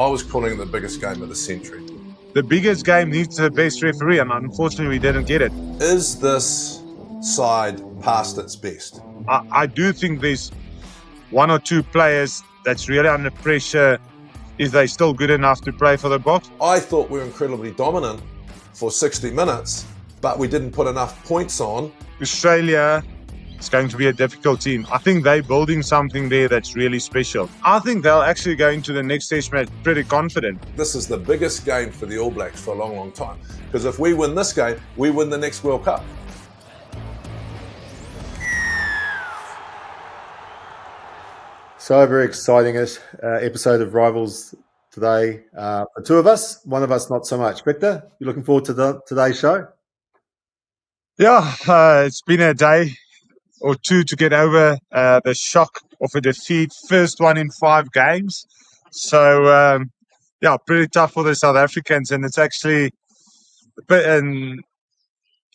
I was calling it the biggest game of the century. The biggest game needs the best referee, and unfortunately we didn't get it. Is this side past its best? I do think there's one or two players that's really under pressure. Is they still good enough to play for the Boks? I thought we were incredibly dominant for 60 minutes, but we didn't put enough points on. Australia is going to be a difficult team. I think they're building something there that's really special. I think they'll actually go into the next test match pretty confident. This is the biggest game for the All Blacks for a long, long time. Because if we win this game, we win the next World Cup. So very exciting episode of Rivals today. The two of us, one of us not so much. Victor, you looking forward to today's show? Yeah, it's been a day or two to get over the shock of a defeat. First one in 5 games. So, yeah, pretty tough for the South Africans. And it's actually a bit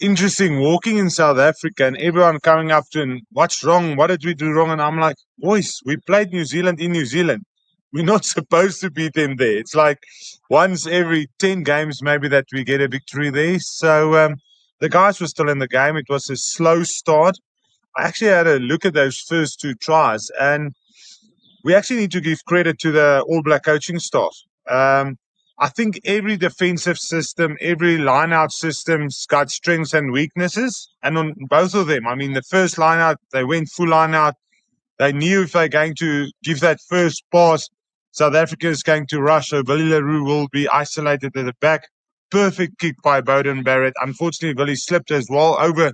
interesting walking in South Africa and everyone coming up to and what's wrong? What did we do wrong? And I'm like, boys, we played New Zealand in New Zealand. We're not supposed to beat them there. It's like once every 10 games maybe that we get a victory there. So the guys were still in the game. It was a slow start. I actually had a look at those first 2 tries, and we actually need to give credit to the All Black coaching staff. I think every defensive system, every line-out system's got strengths and weaknesses. And on both of them, I mean, the first line-out, they went full line-out. They knew if they're going to give that first pass, South Africa is going to rush. So Willie Leroux will be isolated at the back. Perfect kick by Beauden Barrett. Unfortunately, Willie slipped as well over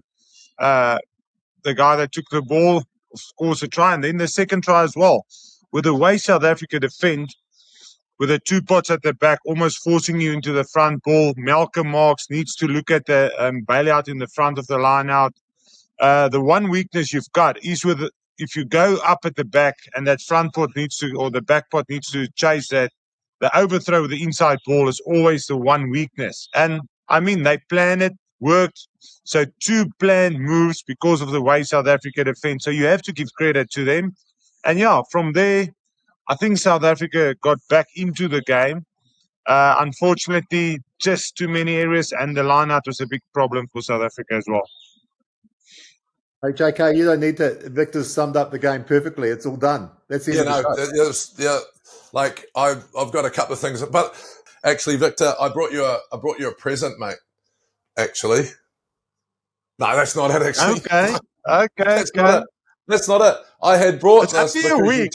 the guy that took the ball, scores a try. And then the second try as well. With the way South Africa defend, with the 2 pots at the back, almost forcing you into the front ball. Malcolm Marx needs to look at the bailout in the front of the line out. The one weakness you've got is if you go up at the back and that front pot needs to, or the back pot needs to chase that, the overthrow with the inside ball is always the one weakness. And I mean, they planned it, worked. So 2 planned moves because of the way South Africa defends. So you have to give credit to them. And yeah, from there, I think South Africa got back into the game. Unfortunately, just too many areas, and the line-out was a big problem for South Africa as well. Hey, JK, you don't need to. Victor's summed up the game perfectly. It's all done. That's the end of the show. Yeah. Like I've got a couple of things, but actually, Victor, I brought you a present, mate. Actually, no, that's not it. Actually, Okay, That's not it. I had brought it's this actually a week.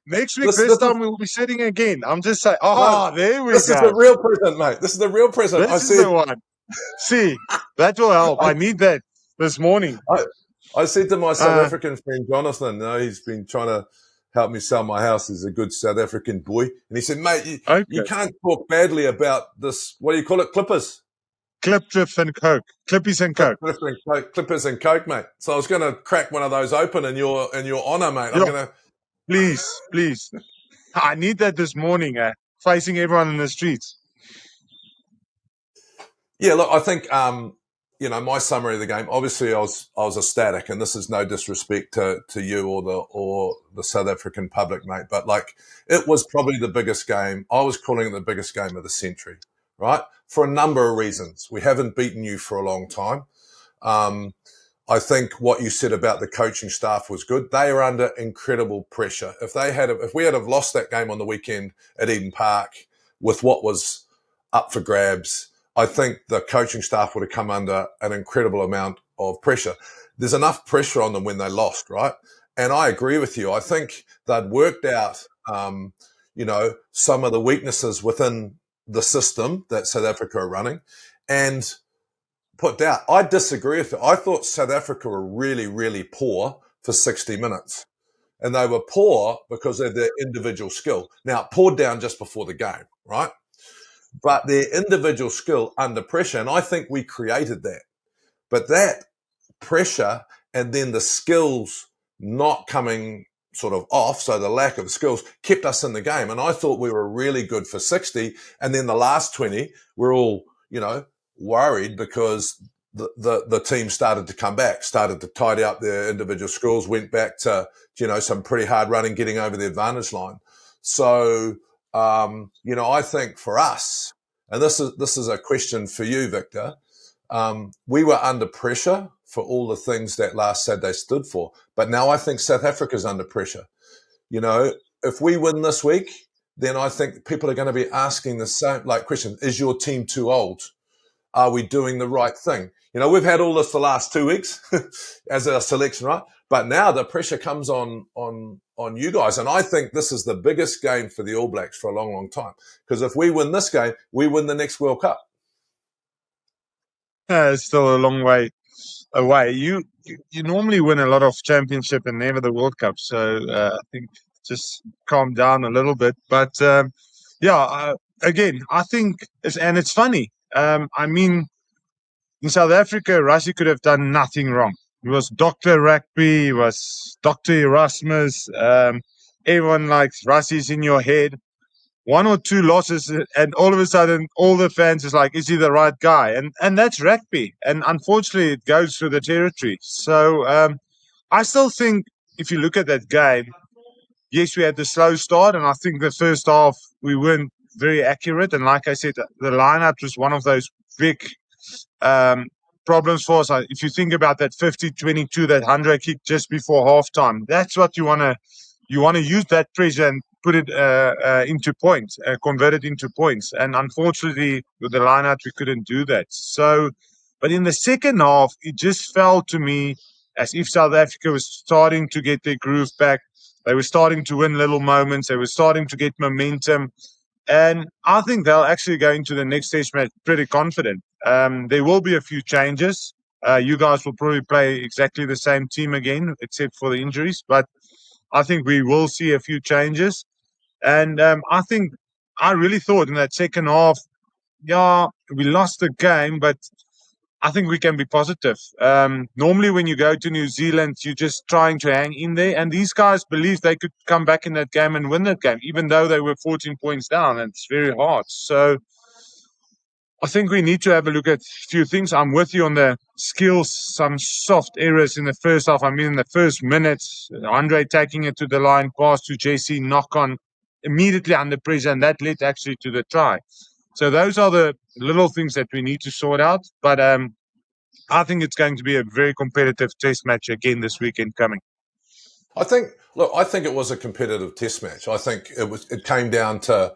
Next week, this time we will be sitting again. I'm just saying. There we go. This is the real present, mate. This is the real present. This is the one. See, that will help. I need that this morning. I said to my South African friend Jonathan, he's been trying to help me sell my house. He's a good South African boy, and he said, "Mate, you can't talk badly about this. What do you call it? Clippers." Clippies and Coke. Clippers and Coke, mate. So I was going to crack one of those open in your honour, mate. I'm going to. Please. I need that this morning, facing everyone in the streets. Yeah, look, I think, my summary of the game, obviously I was ecstatic, and this is no disrespect to you or the South African public, mate, but like it was probably the biggest game. I was calling it the biggest game of the century. Right? For a number of reasons. We haven't beaten you for a long time. I think what you said about the coaching staff was good. They are under incredible pressure. If we had have lost that game on the weekend at Eden Park with what was up for grabs, I think the coaching staff would have come under an incredible amount of pressure. There's enough pressure on them when they lost, right? And I agree with you. I think they'd worked out, some of the weaknesses within the system that South Africa are running and put down. I disagree with it. I thought South Africa were really, really poor for 60 minutes. And they were poor because of their individual skill. Now, it poured down just before the game, right? But their individual skill under pressure, and I think we created that. But that pressure and then the skills not coming sort of off, so the lack of skills kept us in the game. And I thought we were really good for 60. And then the last 20, we're all, worried because the team started to come back, started to tidy up their individual skills, went back to, some pretty hard running, getting over the advantage line. So I think for us, and this is a question for you, Victor. We were under pressure for all the things that last Saturday stood for, but now I think South Africa's under pressure. If we win this week, then I think people are going to be asking the same question: is your team too old? Are we doing the right thing? We've had all this the last 2 weeks as our selection, right? But now the pressure comes on you guys. And I think this is the biggest game for the All Blacks for a long, long time. Because if we win this game, we win the next World Cup. It's still a long way away. You normally win a lot of championship and never the World Cup. So I think just calm down a little bit. But again, I think it's funny. In South Africa, Rassie could have done nothing wrong. He was Dr. Rugby, he was Dr. Erasmus. Everyone likes Rassie's in your head. 1 or 2 losses, and all of a sudden, all the fans is like, is he the right guy? And that's rugby. And unfortunately, it goes through the territory. So I still think if you look at that game, yes, we had the slow start, and I think the first half we weren't very accurate. And like I said, the lineup was one of those big problems for us. If you think about that 50-22 that Andre kicked just before halftime, that's what you want to use that pressure and put it into points, convert it into points. And unfortunately, with the lineout, we couldn't do that. So, but in the second half, it just felt to me as if South Africa was starting to get their groove back. They were starting to win little moments. They were starting to get momentum. And I think they'll actually go into the next stage match pretty confident. There will be a few changes. You guys will probably play exactly the same team again, except for the injuries. But I think we will see a few changes. And I really thought in that second half, we lost the game, but I think we can be positive. Normally, when you go to New Zealand, you're just trying to hang in there. And these guys believe they could come back in that game and win that game, even though they were 14 points down. And it's very hard. So I think we need to have a look at a few things. I'm with you on the skills, some soft errors in the first half. I mean, in the first minutes, Andre taking it to the line, pass to JC, knock on immediately under pressure, and that led actually to the try. So those are the little things that we need to sort out. But I think it's going to be a very competitive test match again this weekend coming. I think it was a competitive test match. I think it came down to,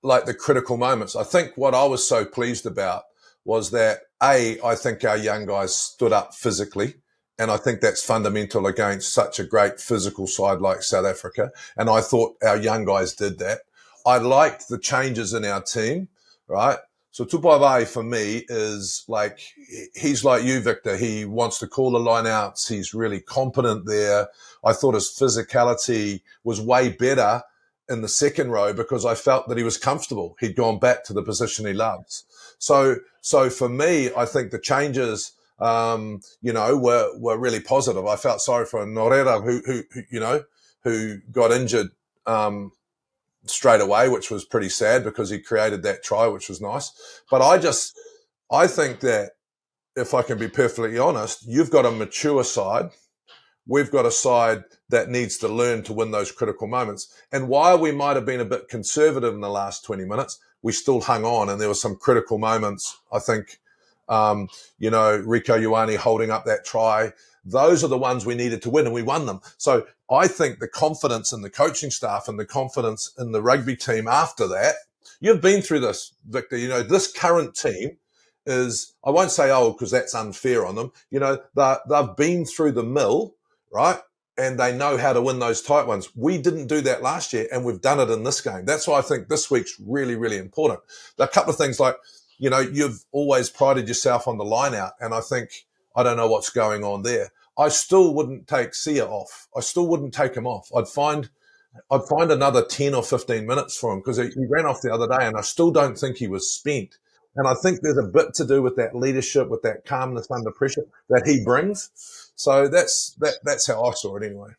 like the critical moments. I think what I was so pleased about was that, I think our young guys stood up physically. And I think that's fundamental against such a great physical side like South Africa. And I thought our young guys did that. I liked the changes in our team, right? So Tupaea for me is like, he's like you, Victor. He wants to call the lineouts. He's really competent there. I thought his physicality was way better in the second row because I felt that he was comfortable. He'd gone back to the position he loves. So for me, I think the changes, were really positive. I felt sorry for Narawa who got injured, straight away, which was pretty sad because he created that try, which was nice. But I think that if I can be perfectly honest, you've got a mature side. We've got a side that needs to learn to win those critical moments. And while we might have been a bit conservative in the last 20 minutes, we still hung on and there were some critical moments. I think, Rieko Ioane holding up that try. Those are the ones we needed to win and we won them. So I think the confidence in the coaching staff and the confidence in the rugby team after that, you've been through this, Victor. This current team is, I won't say old because that's unfair on them. They've been through the mill, right? And they know how to win those tight ones. We didn't do that last year and we've done it in this game. That's why I think this week's really, really important. There are a couple of things like, you've always prided yourself on the line out. And I don't know what's going on there. I still wouldn't take Sia off. I still wouldn't take him off. I'd find another 10 or 15 minutes for him because he ran off the other day and I still don't think he was spent. And I think there's a bit to do with that leadership, with that calmness under pressure that he brings. So that's how I saw it anyway.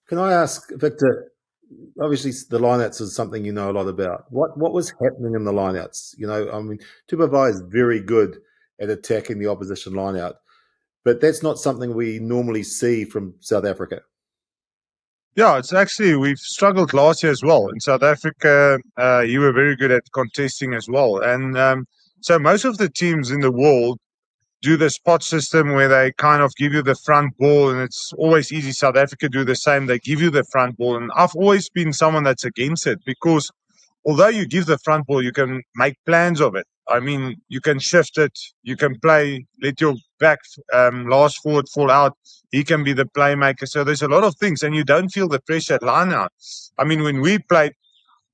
Can I ask, Victor, obviously the lineouts is something you know a lot about. What was happening in the lineouts? Tupaea is very good at attacking the opposition lineout, but that's not something we normally see from South Africa. Yeah, it's actually, we've struggled last year as well. In South Africa, you were very good at contesting as well. And so most of the teams in the world do the spot system where they kind of give you the front ball, and it's always easy. South Africa do the same. They give you the front ball. And I've always been someone that's against it, because although you give the front ball, you can make plans of it. I mean, you can shift it, you can play, let your back last forward fall out. He can be the playmaker. So there's a lot of things, and you don't feel the pressure at line out. I mean, when we played,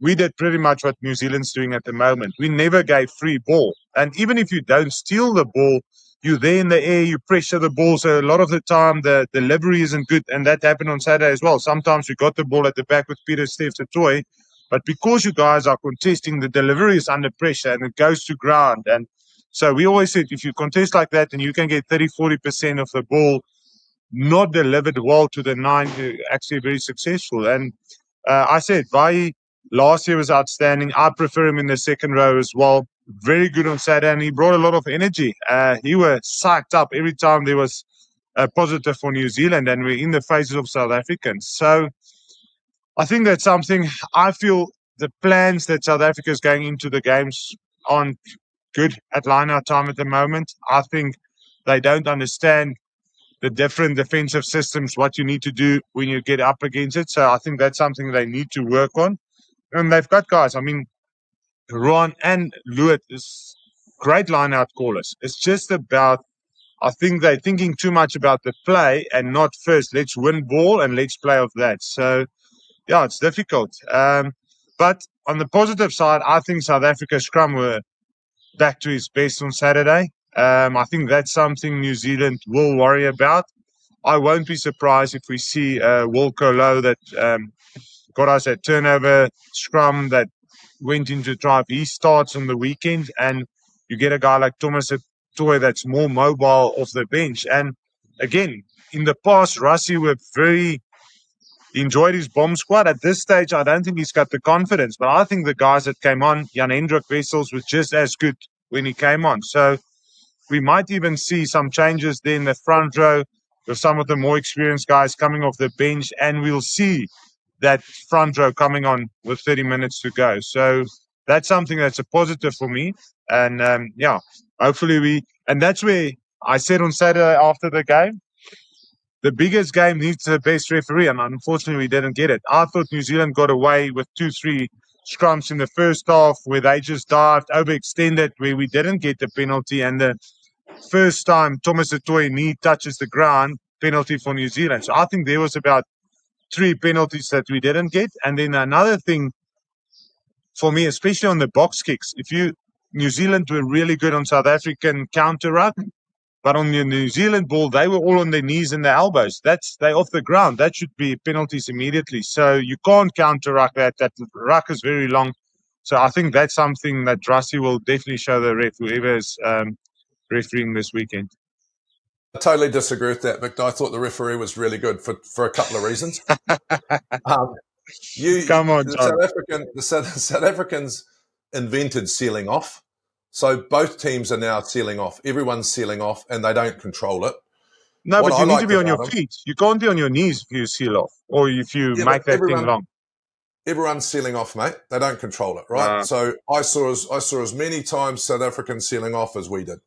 we did pretty much what New Zealand's doing at the moment. We never gave free ball. And even if you don't steal the ball, you're there in the air, you pressure the ball. So a lot of the time, the delivery isn't good. And that happened on Saturday as well. Sometimes we got the ball at the back with Peter Steph Toy, but because you guys are contesting, the delivery is under pressure and it goes to ground. And so we always said, if you contest like that and you can get 30-40% of the ball not delivered well to the 9, you're actually very successful. And I said, Vai last year was outstanding. I prefer him in the second row as well. Very good on Saturday, and he brought a lot of energy. He was psyched up every time there was a positive for New Zealand, and we're in the faces of South Africans. So I think that's something. I feel the plans that South Africa is going into the games aren't good at line-out time at the moment. I think they don't understand the different defensive systems, what you need to do when you get up against it. So I think that's something they need to work on. And they've got guys. I mean, Ron and Lewitt is great line-out callers. It's just about, I think they're thinking too much about the play and not first, let's win ball and let's play off that. So, yeah, it's difficult. But on the positive side, I think South Africa's scrum were back to his best on Saturday. I think that's something New Zealand will worry about. I won't be surprised if we see Wilco Low that got us a turnover scrum that went into drive. He starts on the weekend, and you get a guy like Thomas Toy that's more mobile off the bench. And again, in the past, Rassie were he enjoyed his bomb squad. At this stage, I don't think he's got the confidence, but I think the guys that came on, Jan Hendrik Wessels, was just as good when he came on. So we might even see some changes there in the front row with some of the more experienced guys coming off the bench, and we'll see that front row coming on with 30 minutes to go. So that's something that's a positive for me. And yeah, hopefully and that's where I said on Saturday after the game, the biggest game needs the best referee, and unfortunately we didn't get it. I thought New Zealand got away with 2-3 scrums in the first half where they just dived, overextended, where we didn't get the penalty. And the first time Thomas Atoy knee touches the ground, penalty for New Zealand. So I think there was about 3 penalties that we didn't get. And then another thing for me, especially on the box kicks, New Zealand were really good on South African counter ruck, but on the New Zealand ball, they were all on their knees and their elbows. They off the ground. That should be penalties immediately. So you can't counter ruck that. That ruck is very long. So I think that's something that Rassie will definitely show the ref, whoever is refereeing this weekend. I totally disagree with that, Victor. I thought the referee was really good for a couple of reasons. Come on, John. The South Africans invented sealing off. So both teams are now sealing off. Everyone's sealing off, and they don't control it. No, but you need to be on your feet. You can't be on your knees if you seal off or if you make that thing long. Everyone's sealing off, mate. They don't control it, right? So I saw as many times South Africans sealing off as we did.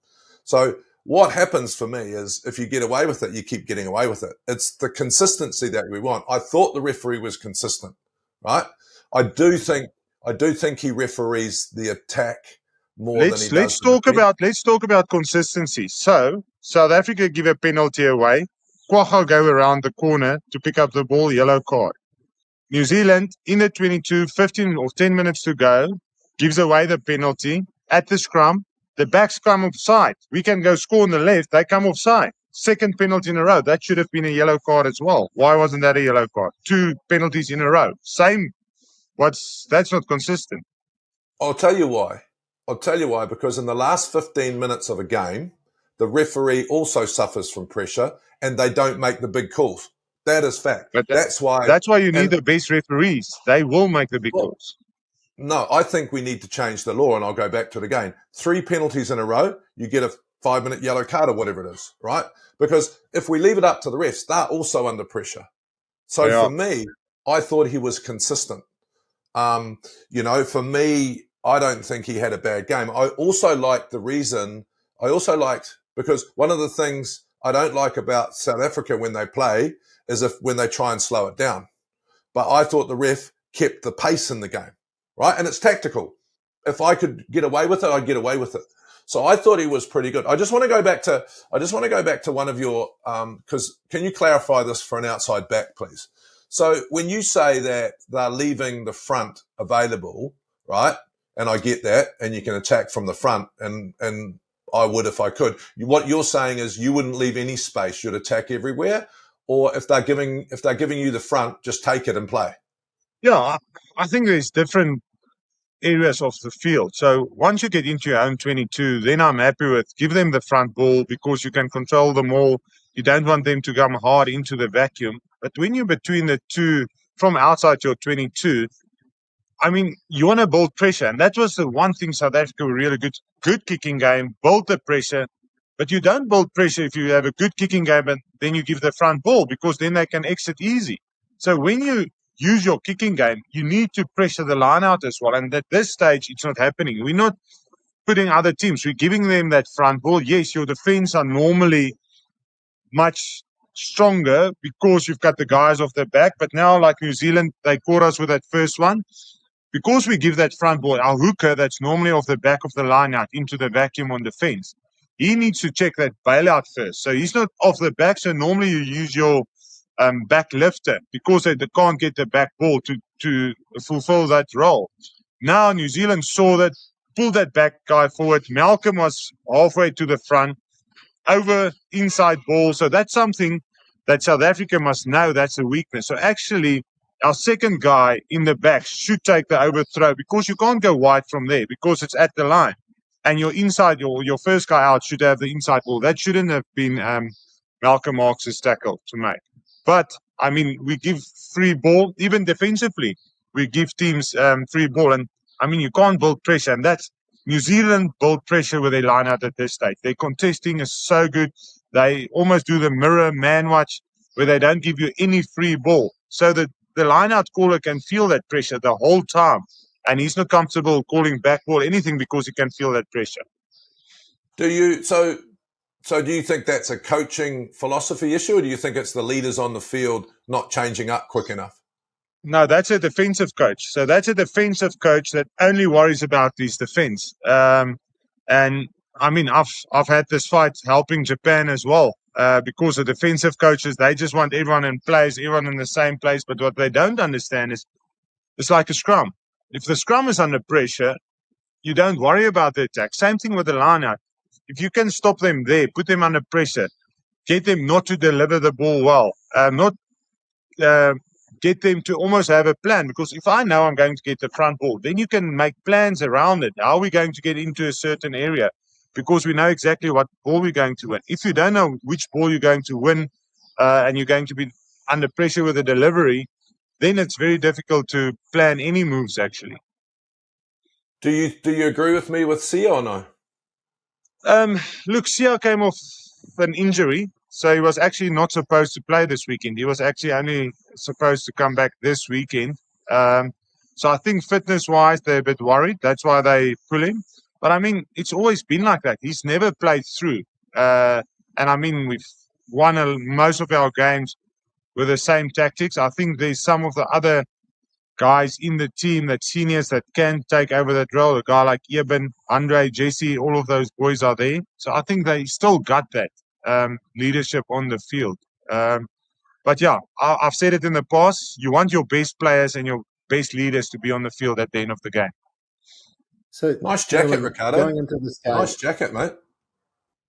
So what happens for me is if you get away with it, you keep getting away with it. It's the consistency that we want. I thought the referee was consistent, right? I do think he referees the attack more than he does. Let's talk about consistency. So South Africa give a penalty away. Kwagga go around the corner to pick up the ball, yellow card. New Zealand in the 22, 15 or 10 minutes to go, gives away the penalty at the scrum. The backs come offside. We can go score on the left. They come offside. Second penalty in a row. That should have been a yellow card as well. Why wasn't that a yellow card? 2 penalties in a row. Same. That's not consistent. I'll tell you why. Because in the last 15 minutes of a game, the referee also suffers from pressure and they don't make the big calls. That is fact. But that's why you need the best referees. They will make the big calls. No, I think we need to change the law, and I'll go back to it again. 3 penalties in a row, you get a 5-minute yellow card or whatever it is, right? Because if we leave it up to the refs, they're also under pressure. So for me, I thought he was consistent. For me, I don't think he had a bad game. I also liked because one of the things I don't like about South Africa when they play is when they try and slow it down. But I thought the ref kept the pace in the game, right? And it's tactical. If I could get away with it, I'd get away with it. So I thought he was pretty good. I just want to go back to one of your, because can you clarify this for an outside back, please? So when you say that they're leaving the front available, right? And I get that, and you can attack from the front, and I would if I could. What you're saying is you wouldn't leave any space; you'd attack everywhere. Or if they're giving you the front, just take it and play. Yeah, I think there's different areas of the field. So once you get into your own 22, then I'm happy with give them the front ball because you can control them all. You don't want them to come hard into the vacuum. But when you're between the two from outside your 22, I mean, you want to build pressure. And that was the one thing South Africa were really good kicking game, build the pressure. But you don't build pressure if you have a good kicking game and then you give the front ball because then they can exit easy. So when you use your kicking game, you need to pressure the line out as well. And at this stage, it's not happening. We're not putting other teams. We're giving them that front ball. Yes, your defense are normally much stronger because you've got the guys off the back. But now, like New Zealand, they caught us with that first one. Because we give that front ball, our hooker that's normally off the back of the line out into the vacuum on defense, he needs to check that bailout first. So he's not off the back. So normally you use your back lifter because they can't get the back ball to fulfill that role. Now New Zealand saw that, pulled that back guy forward. Malcolm was halfway to the front, over inside ball. So that's something that South Africa must know that's a weakness. So actually, our second guy in the back should take the overthrow because you can't go wide from there because it's at the line. And your inside, your first guy out should have the inside ball. That shouldn't have been Malcolm Marx's tackle to make. But, I mean, we give free ball, even defensively. We give teams free ball. And, I mean, you can't build pressure. And that's New Zealand build pressure with their line out at this stage. Their contesting is so good. They almost do the mirror man watch where they don't give you any free ball. So that the line-out caller can feel that pressure the whole time, and he's not comfortable calling back ball anything because he can feel that pressure. Do you do you think that's a coaching philosophy issue, or do you think it's the leaders on the field not changing up quick enough? No, that's a defensive coach. So that's a defensive coach that only worries about his defense. And I mean, I've had this fight helping Japan as well. Because the defensive coaches, they just want everyone in place, everyone in the same place. But what they don't understand is it's like a scrum. If the scrum is under pressure, you don't worry about the attack. Same thing with the line-out. If you can stop them there, put them under pressure, get them not to deliver the ball well, get them to almost have a plan. Because if I know I'm going to get the front ball, then you can make plans around it. How are we going to get into a certain area? Because we know exactly what ball we're going to win. If you don't know which ball you're going to win and you're going to be under pressure with the delivery, then it's very difficult to plan any moves, actually. Do you agree with me with Sia or no? Look, Sia came off an injury, so he was actually not supposed to play this weekend. He was actually only supposed to come back this weekend. So I think fitness-wise, they're a bit worried. That's why they pull him. But, I mean, it's always been like that. He's never played through. And, I mean, we've won most of our games with the same tactics. I think there's some of the other guys in the team, that seniors that can take over that role. A guy like Eben, Andre, Jesse, all of those boys are there. So I think they still got that leadership on the field. But yeah, I've said it in the past. You want your best players and your best leaders to be on the field at the end of the game. So nice jacket, Ricardo. Going into this game, nice jacket, mate.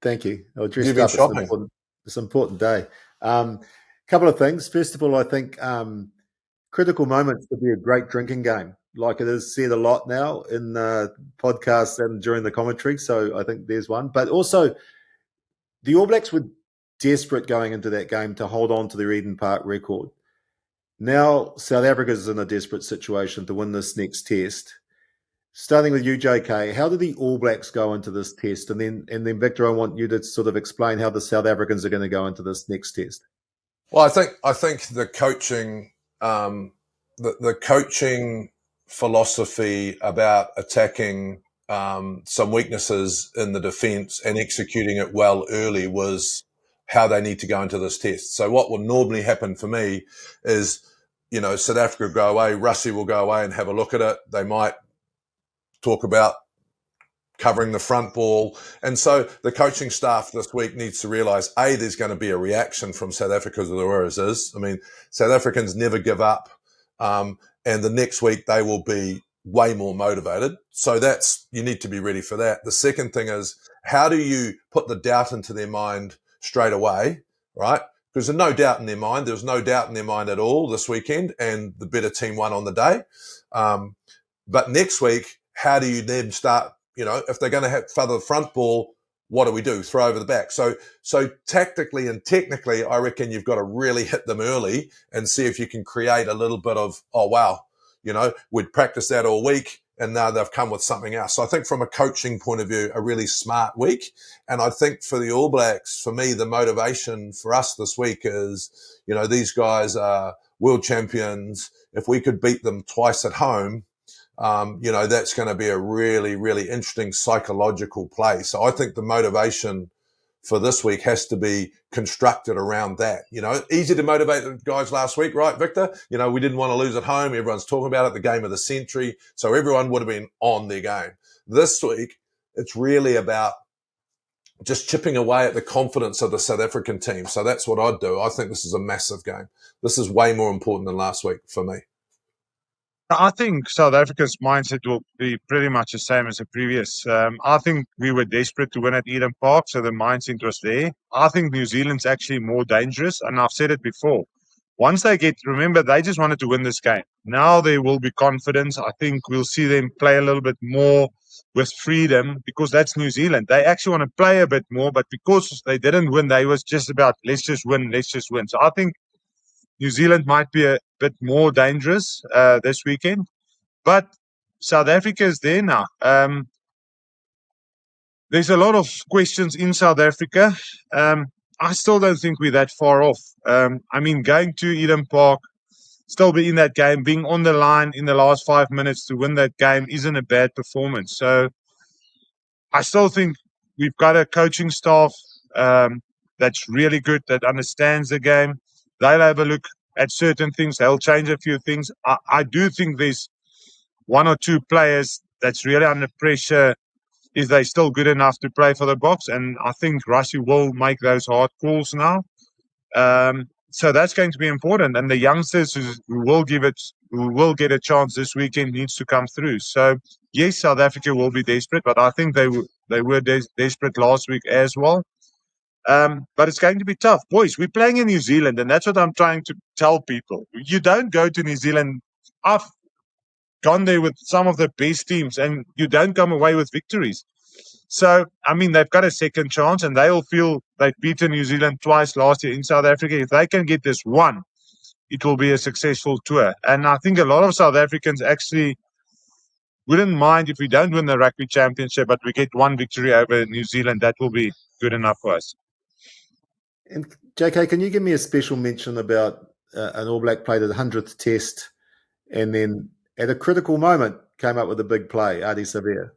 Thank you. I was dressed You've been up. shopping. It's an important day. Couple of things. First of all, I think critical moments could be a great drinking game, like it is said a lot now in podcasts and during the commentary. So I think there's one. But also, the All Blacks were desperate going into that game to hold on to their Eden Park record. Now South Africa's in a desperate situation to win this next test. Starting with you, JK, how did the All Blacks go into this test? And then Victor, I want you to sort of explain how the South Africans are going to go into this next test. Well, I think the coaching the coaching philosophy about attacking some weaknesses in the defence and executing it well early was how they need to go into this test. So what will normally happen for me is, South Africa will go away, Russie will go away and have a look at it. They might talk about covering the front ball. And so the coaching staff this week needs to realise, A, there's going to be a reaction from South Africa as there always is. I mean, South Africans never give up. And the next week they will be way more motivated. So you need to be ready for that. The second thing is, how do you put the doubt into their mind straight away, right? Because there's no doubt in their mind. There was no doubt in their mind at all this weekend, and the better team won on the day. But next week, how do you then start, if they're going to have further the front ball, what do we do? Throw over the back. So tactically and technically, I reckon you've got to really hit them early and see if you can create a little bit of, oh, wow, we'd practiced that all week and now they've come with something else. So I think from a coaching point of view, a really smart week. And I think for the All Blacks, for me, the motivation for us this week is, these guys are world champions. If we could beat them twice at home, that's going to be a really, really interesting psychological play. So I think the motivation for this week has to be constructed around that. Easy to motivate the guys last week, right, Victor? We didn't want to lose at home. Everyone's talking about it, the game of the century. So everyone would have been on their game. This week, it's really about just chipping away at the confidence of the South African team. So that's what I'd do. I think this is a massive game. This is way more important than last week for me. I think South Africa's mindset will be pretty much the same as the previous. I think we were desperate to win at Eden Park, so the mindset was there. I think New Zealand's actually more dangerous, and I've said it before. Once remember, they just wanted to win this game. Now there will be confidence. I think we'll see them play a little bit more with freedom because that's New Zealand. They actually want to play a bit more, but because they didn't win, they was just about, let's just win. So I think New Zealand might be a bit more dangerous this weekend, but South Africa is there now. There's a lot of questions in South Africa. I still don't think we're that far off. Going to Eden Park, still be in that game, being on the line in the last 5 minutes to win that game isn't a bad performance. So I still think we've got a coaching staff that's really good, that understands the game. They'll have a look at certain things. They'll change a few things. I do think there's one or two players that's really under pressure. Is they still good enough to play for the Boks? And I think Russie will make those hard calls now. So that's going to be important. And the youngsters who will get a chance this weekend needs to come through. So yes, South Africa will be desperate, but I think they were desperate last week as well. But it's going to be tough. Boys, we're playing in New Zealand, and that's what I'm trying to tell people. You don't go to New Zealand. I've gone there with some of the best teams, and you don't come away with victories. So, they've got a second chance, and they'll feel they've beaten New Zealand twice last year in South Africa. If they can get this one, it will be a successful tour. And I think a lot of South Africans actually wouldn't mind if we don't win the Rugby Championship, but we get one victory over New Zealand. That will be good enough for us. And JK, can you give me a special mention about an All Black played at the 100th Test, and then at a critical moment came up with a big play, Ardie Savea?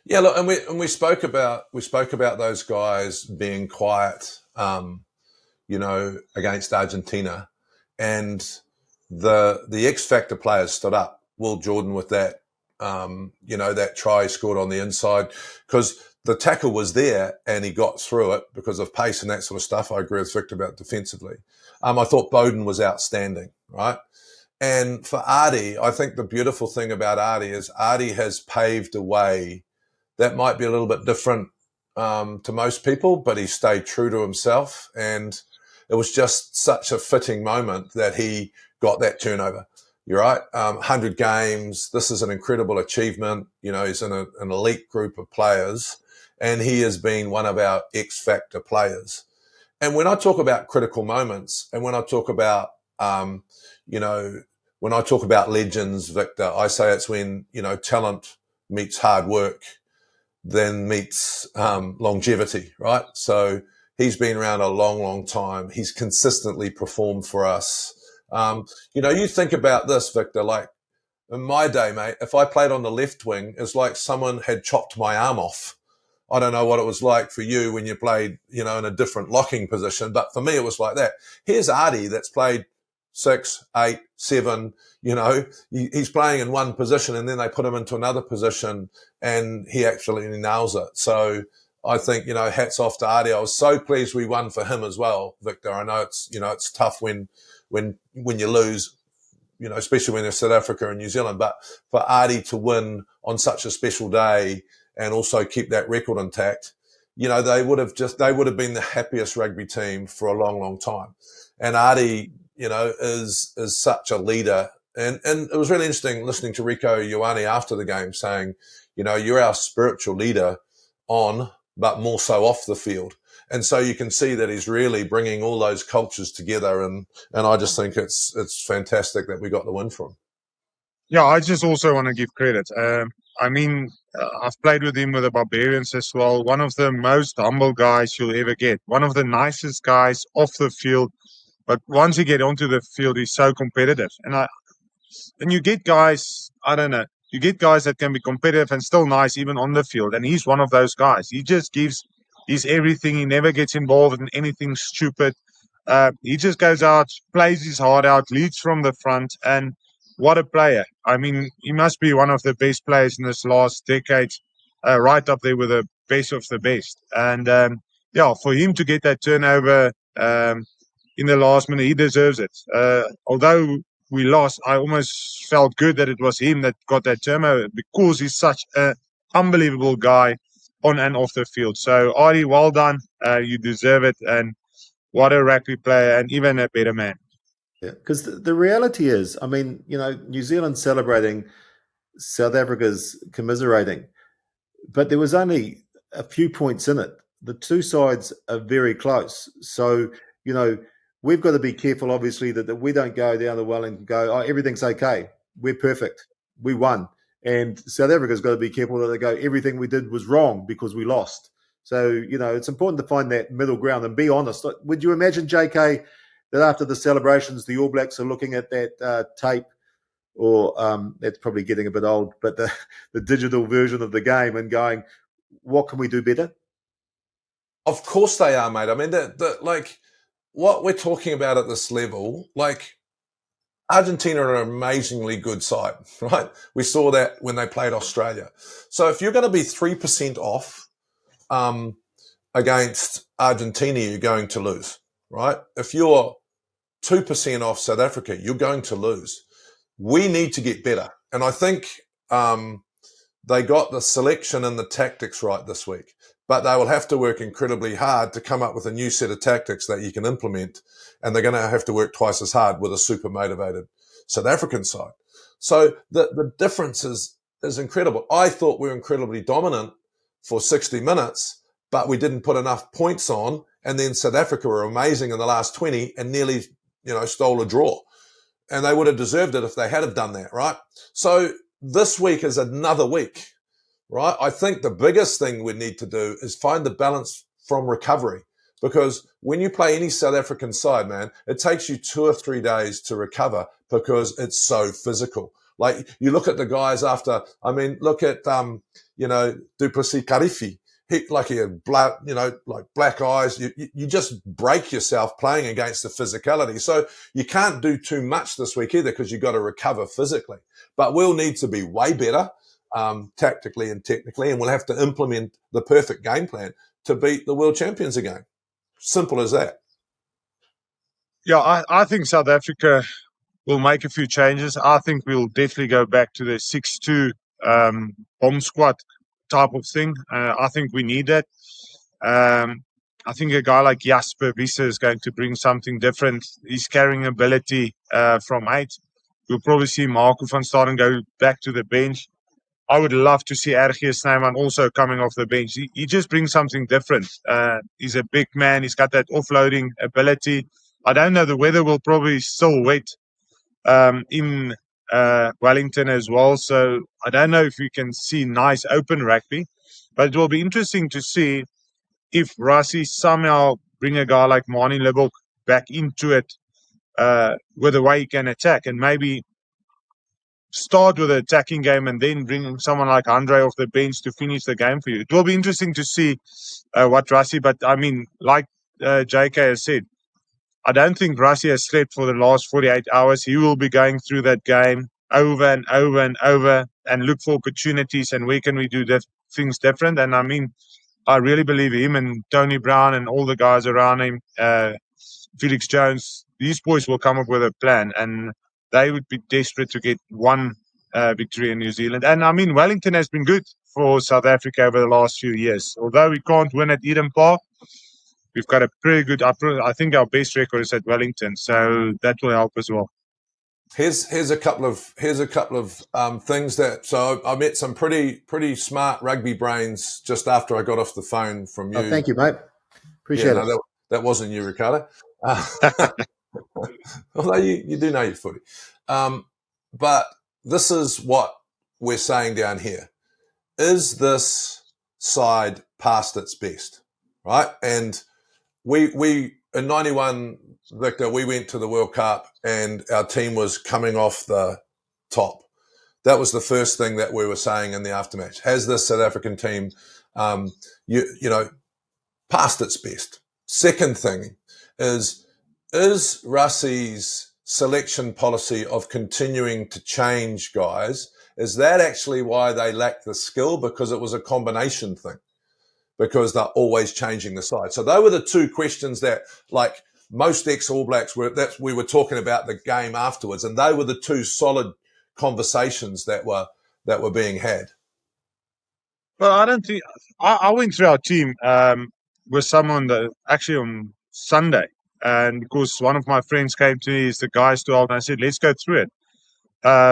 Yeah, look, and we spoke about those guys being quiet, against Argentina, and the X factor players stood up. Will Jordan with that, that try he scored on the inside, because the tackle was there and he got through it because of pace and that sort of stuff. I agree with Victor about defensively. I thought Bowden was outstanding, right? And for Ardie, I think the beautiful thing about Ardie is Ardie has paved a way that might be a little bit different to most people, but he stayed true to himself. And it was just such a fitting moment that he got that turnover. You're right. 100 games. This is an incredible achievement. He's in an elite group of players, and he has been one of our X factor players. And when I talk about critical moments, and when I talk about, when I talk about legends, Victor, I say it's when, talent meets hard work, then meets longevity, right? So he's been around a long, long time. He's consistently performed for us. You think about this, Victor, like in my day, mate, if I played on the left wing, it's like someone had chopped my arm off. I don't know what it was like for you when you played, in a different locking position, but for me, it was like that. Here's Ardie that's played 6, 8, 7, he's playing in one position and then they put him into another position and he actually nails it. So I think, hats off to Ardie. I was so pleased we won for him as well, Victor. I know it's tough when you lose, especially when they're South Africa and New Zealand, but for Ardie to win on such a special day and also keep that record intact, they would have been the happiest rugby team for a long, long time. And Ardie, is such a leader. And it was really interesting listening to Rico Ioane after the game saying, you're our spiritual leader on, but more so off the field. And so you can see that he's really bringing all those cultures together. And I just think it's fantastic that we got the win for him. Yeah, I just also want to give credit. I've played with him with the Barbarians as well. One of the most humble guys you'll ever get. One of the nicest guys off the field. But once you get onto the field, he's so competitive. And you get guys, I don't know, you get guys that can be competitive and still nice even on the field. And he's one of those guys. He just gives his everything. He never gets involved in anything stupid. He just goes out, plays his heart out, leads from the front. And what a player. I mean, he must be one of the best players in this last decade, right up there with the best of the best. And for him to get that turnover in the last minute, he deserves it. Although we lost, I almost felt good that it was him that got that turnover because he's such an unbelievable guy on and off the field. So, Ardie, well done. You deserve it. And what a rugby player and even a better man. Yeah, because the reality is, I mean, New Zealand celebrating, South Africa's commiserating, but there was only a few points in it. The two sides are very close. So, we've got to be careful, obviously, that we don't go down the Wellington and go, everything's okay. We're perfect. We won. And South Africa's got to be careful that they go, everything we did was wrong because we lost. So, it's important to find that middle ground and be honest. Would you imagine, JK, that after the celebrations, the All Blacks are looking at that tape, or that's probably getting a bit old, but the digital version of the game and going, what can we do better? Of course they are, mate. I mean, what we're talking about at this level, like Argentina are an amazingly good side, right? We saw that when they played Australia. So if you're going to be 3% off against Argentina, you're going to lose, right? If you're 2% off South Africa, you're going to lose. We need to get better. And I think they got the selection and the tactics right this week. But they will have to work incredibly hard to come up with a new set of tactics that you can implement. And they're going to have to work twice as hard with a super motivated South African side. So the difference is incredible. I thought we were incredibly dominant for 60 minutes, but we didn't put enough points on. And then South Africa were amazing in the last 20 and nearly, stole a draw. And they would have deserved it if they had have done that, right? So this week is another week. Right? I think the biggest thing we need to do is find the balance from recovery, because when you play any South African side, man, it takes you 2 or 3 days to recover because it's so physical. Like you look at the guys after, look at, Du Plessis-Karifi. He had black eyes. You just break yourself playing against the physicality. So you can't do too much this week either because you've got to recover physically. But we'll need to be way better. Tactically and technically, and we'll have to implement the perfect game plan to beat the world champions again. Simple as that. Yeah, I think South Africa will make a few changes. I think we'll definitely go back to the 6-2 bomb squad type of thing. I think we need that. I think a guy like Jasper Wiese is going to bring something different. His carrying ability from 8. We'll probably see Marco van Staden go back to the bench. I would love to see Ardie Savea also coming off the bench. He just brings something different. He's a big man. He's got that offloading ability. I don't know. The weather will probably still wet in Wellington as well. So I don't know if we can see nice open rugby. But it will be interesting to see if Rassie somehow bring a guy like Manie Libbok back into it with the way he can attack, and maybe start with an attacking game and then bring someone like Andre off the bench to finish the game for you. It will be interesting to see what Rassie, but I mean, like JK has said, I don't think Rassie has slept for the last 48 hours. He will be going through that game over and over and over and look for opportunities and where can we do things different. And I mean, I really believe him and Tony Brown and all the guys around him, Felix Jones, these boys will come up with a plan, and they would be desperate to get one victory in New Zealand. And I mean, Wellington has been good for South Africa over the last few years. Although we can't win at Eden Park, we've got a pretty good I think our best record is at Wellington, so that will help as well. Here's a couple of things that. So I met some pretty smart rugby brains just after I got off the phone from you. Oh, thank you, mate. Appreciate it. That wasn't you, Ricardo. Although you do know your footy. But this is what we're saying down here. Is this side past its best? Right? And we in 91, Victor, we went to the World Cup and our team was coming off the top. That was the first thing that we were saying in the aftermatch. Has this South African team, past its best? Second thing is Rassie's selection policy of continuing to change guys, is that actually why they lack the skill? Because it was a combination thing. Because they're always changing the side. So they were the two questions that, like most ex-All Blacks, we were talking about the game afterwards, and they were the two solid conversations that were being had. Well, I don't think I went through our team with someone that actually on Sunday, and because one of my friends came to me, is the guys to help, and I said, let's go through it.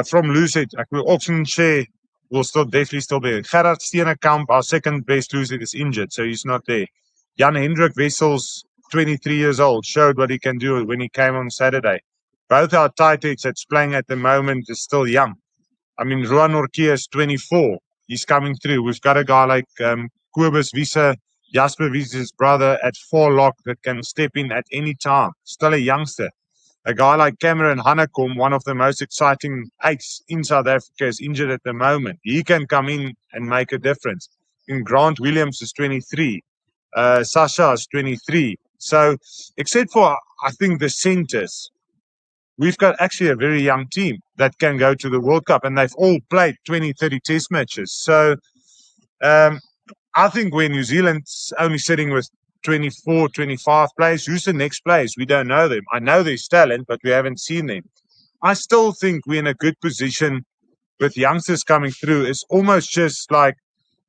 From Lucid, Auction Share will definitely still be. Gerard Steenekamp, our second best Lucid, is injured, so he's not there. Jan Hendrik Wessels, 23 years old, showed what he can do when he came on Saturday. Both our tight heads that's playing at the moment is still young. I mean, Ruan Orkia is 24. He's coming through. We've got a guy like Cobus Visa, Jasper Visa's brother at 4 lock that can step in at any time. Still a youngster. A guy like Cameron Hanekom, one of the most exciting eights in South Africa, is injured at the moment. He can come in and make a difference. And Grant Williams is 23. Sasha is 23. So, except for, I think, the centers, we've got actually a very young team that can go to the World Cup, and they've all played 20, 30 test matches. So, I think when New Zealand's only sitting with 24, 25 players, who's the next players? We don't know them. I know there's talent, but we haven't seen them. I still think we're in a good position with youngsters coming through. It's almost just like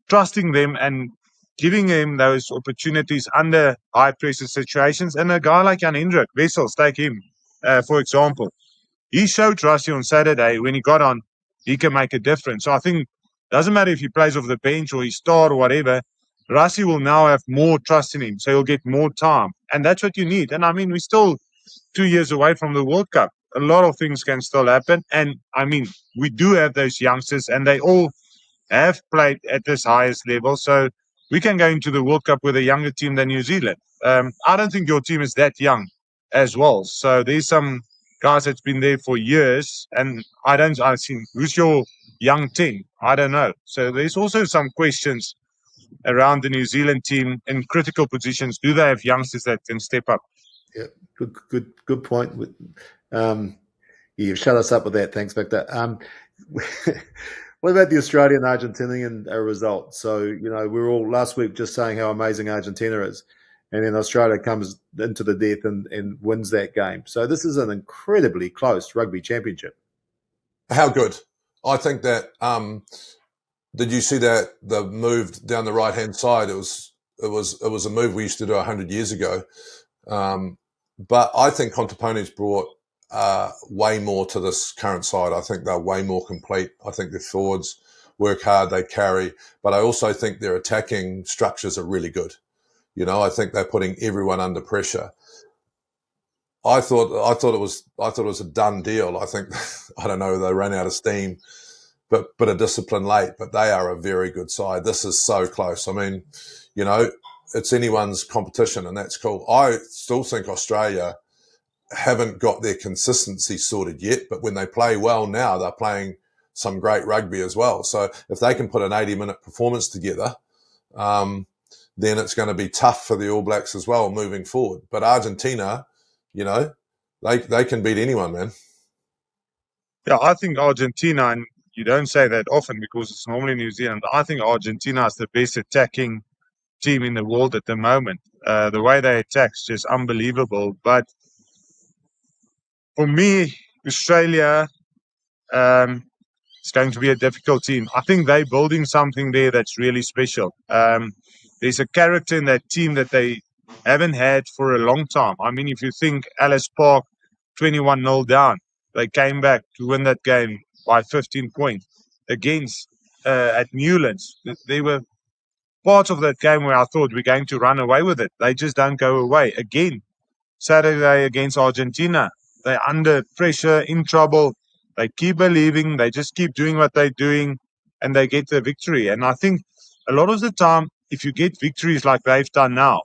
trusting them and giving them those opportunities under high pressure situations. And a guy like Jan Hendrik Wessels, take him, for example. He showed Rassie on Saturday when he got on, he can make a difference. So I think doesn't matter if he plays off the bench or he start or whatever, Rassie will now have more trust in him, so he'll get more time. And that's what you need. And I mean, we're still 2 years away from the World Cup. A lot of things can still happen. And I mean, we do have those youngsters, and they all have played at this highest level. So we can go into the World Cup with a younger team than New Zealand. I don't think your team is that young as well. So there's some guys that's been there for years, and I think who's your young team? I don't know. So there's also some questions around the New Zealand team in critical positions. Do they have youngsters that can step up? Yeah, good point. You've shut us up with that. Thanks, Victor. What about the Australian-Argentinian result? So, we were all last week just saying how amazing Argentina is, and then Australia comes into the death and wins that game. So this is an incredibly close rugby championship. How good? I think that. Did you see that the move down the right hand side? It was a move we used to do 100 years ago. But I think Contepone's brought way more to this current side. I think they're way more complete. I think their forwards work hard, they carry, but I also think their attacking structures are really good. I think they're putting everyone under pressure. I thought it was a done deal. I think I don't know, they ran out of steam, but a discipline late. But they are a very good side. This is so close. I mean, it's anyone's competition, and that's cool. I still think Australia haven't got their consistency sorted yet, but when they play well now, they're playing some great rugby as well. So if they can put an 80-minute performance together, then it's going to be tough for the All Blacks as well moving forward. But Argentina, they can beat anyone, man. Yeah, I think Argentina, and you don't say that often because it's normally New Zealand, I think Argentina is the best attacking team in the world at the moment. The way they attack is just unbelievable. But for me, Australia, it's going to be a difficult team. I think they're building something there that's really special. There's a character in that team that they haven't had for a long time. I mean, if you think Alice Park, 21-0 down, they came back to win that game by 15 points against at Newlands. They were part of that game where I thought we're going to run away with it. They just don't go away. Again, Saturday against Argentina, they're under pressure, in trouble. They keep believing. They just keep doing what they're doing, and they get the victory. And I think a lot of the time, if you get victories like they've done now,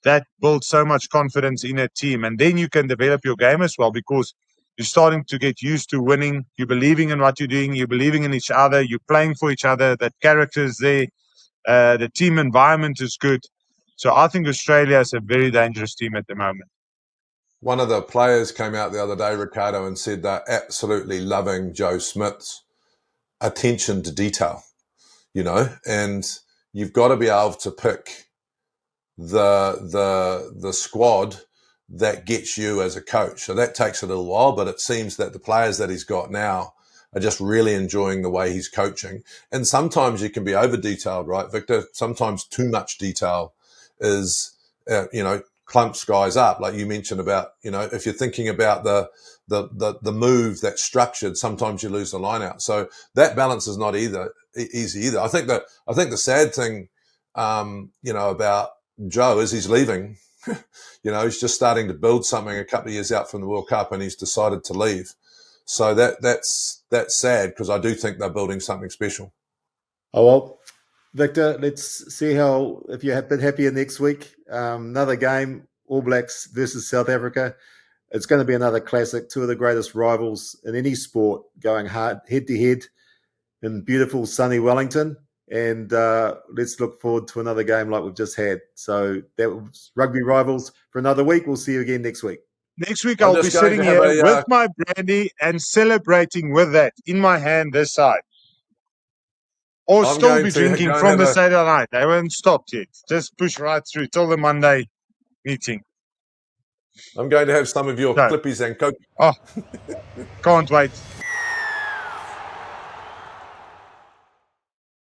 that builds so much confidence in a team. And then you can develop your game as well because you're starting to get used to winning. You're believing in what you're doing. You're believing in each other. You're playing for each other. That character is there. The team environment is good. So I think Australia is a very dangerous team at the moment. One of the players came out the other day, Ricardo, and said they're absolutely loving Joe Smith's attention to detail, and you've got to be able to pick the squad that gets you as a coach. So that takes a little while, but it seems that the players that he's got now are just really enjoying the way he's coaching. And sometimes you can be over detailed, right, Victor? Sometimes too much detail is, clumps guys up. Like you mentioned about, if you're thinking about the move that's structured, sometimes you lose the line out. So that balance is not easy either. I think the sad thing, about Joe is he's leaving. He's just starting to build something a couple of years out from the World Cup, and he's decided to leave. So that's sad because I do think they're building something special. Oh, well, Victor, let's see if you're a bit happier next week. Another game, All Blacks versus South Africa. It's going to be another classic, two of the greatest rivals in any sport going hard head-to-head in beautiful sunny Wellington. And let's look forward to another game like we've just had. So that was Rugby Rivals for another week. We'll see you again next week. Next week, I'll be sitting here with my brandy and celebrating with that in my hand this side. Or still be drinking from the Saturday night. They haven't stopped yet. Just push right through till the Monday meeting. I'm going to have some of your clippies and Coke. Oh, can't wait.